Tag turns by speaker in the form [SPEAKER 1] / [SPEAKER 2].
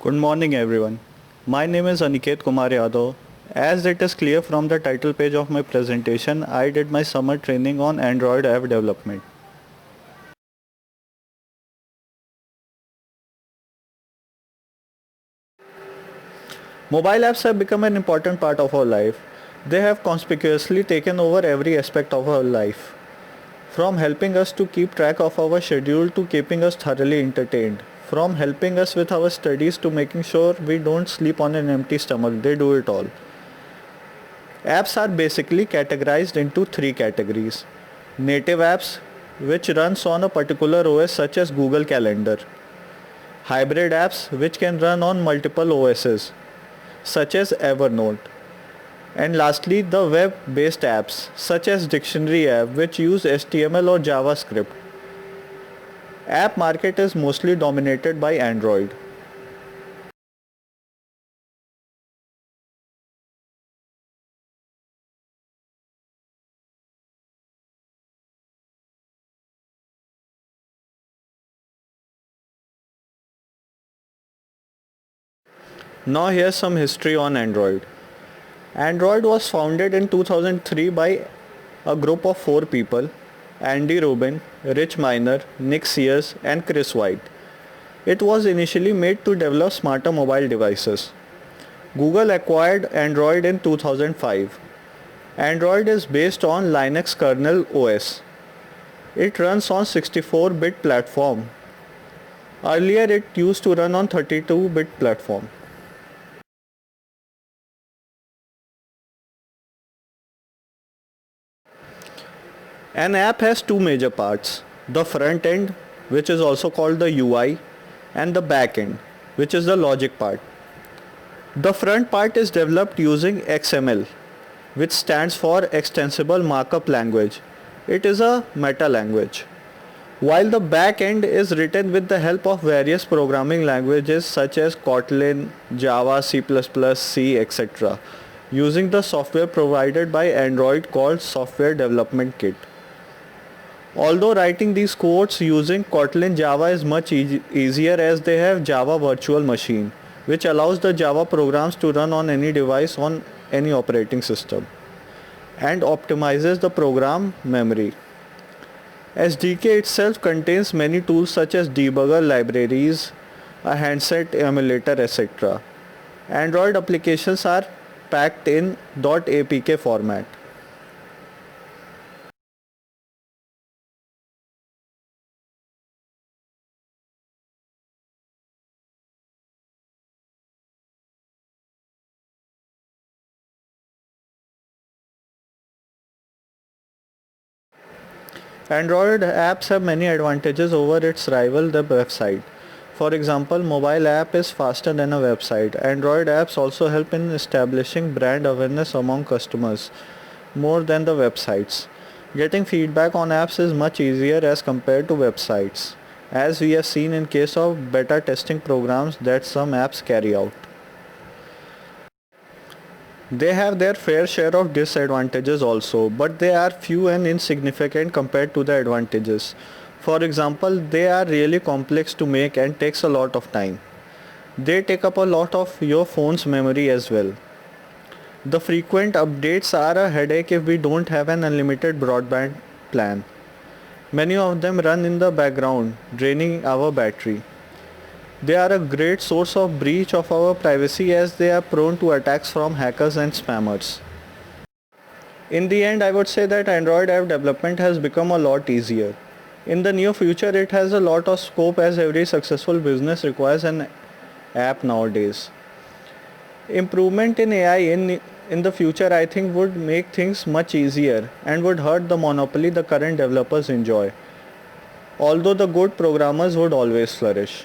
[SPEAKER 1] Good morning everyone. My name is Aniket Kumar Yadav. As it is clear from the title page of my presentation, I did my summer training on Android app development. Mobile apps have become an important part of our life. They have conspicuously taken over every aspect of our life, from helping us to keep track of our schedule to keeping us thoroughly entertained, from helping us with our studies to making sure we don't sleep on an empty stomach. They do it all. Apps are basically categorized into three categories. Native apps, which runs on a particular OS such as Google Calendar. Hybrid apps, which can run on multiple OSs such as Evernote. And lastly, the web-based apps such as Dictionary app, which use HTML or JavaScript. App market is mostly dominated by Android. Now here's some history on Android. Android was founded in 2003 by a group of four people: Andy Rubin, Rich Miner, Nick Sears, and Chris White. It was initially made to develop smarter mobile devices. Google acquired Android in 2005. Android is based on Linux kernel OS. It runs on 64-bit platform. Earlier it used to run on 32-bit platform. An app has two major parts: the front end, which is also called the UI, and the back end, which is the logic part. The front part is developed using XML, which stands for Extensible Markup Language. It is a meta language. While the back end is written with the help of various programming languages such as Kotlin, Java, C++, C, etc., using the software provided by Android called Software Development Kit. Although writing these codes using Kotlin Java is much easier, as they have Java Virtual Machine, which allows the Java programs to run on any device on any operating system and optimizes the program memory. SDK itself contains many tools such as debugger libraries, a handset emulator, etc. Android applications are packed in .apk format. Android apps have many advantages over its rival, the website. For example, mobile app is faster than a website. Android apps also help in establishing brand awareness among customers more than the websites. Getting feedback on apps is much easier as compared to websites, as we have seen in case of beta testing programs that some apps carry out. They have their fair share of disadvantages also, but they are few and insignificant compared to the advantages. For example, they are really complex to make and takes a lot of time. They take up a lot of your phone's memory as well. The frequent updates are a headache if we don't have an unlimited broadband plan. Many of them run in the background, draining our battery. They are a great source of breach of our privacy, as they are prone to attacks from hackers and spammers. In the end, I would say that Android app development has become a lot easier. In the near future, it has a lot of scope, as every successful business requires an app nowadays. Improvement in AI in the future, I think, would make things much easier and would hurt the monopoly the current developers enjoy, although the good programmers would always flourish.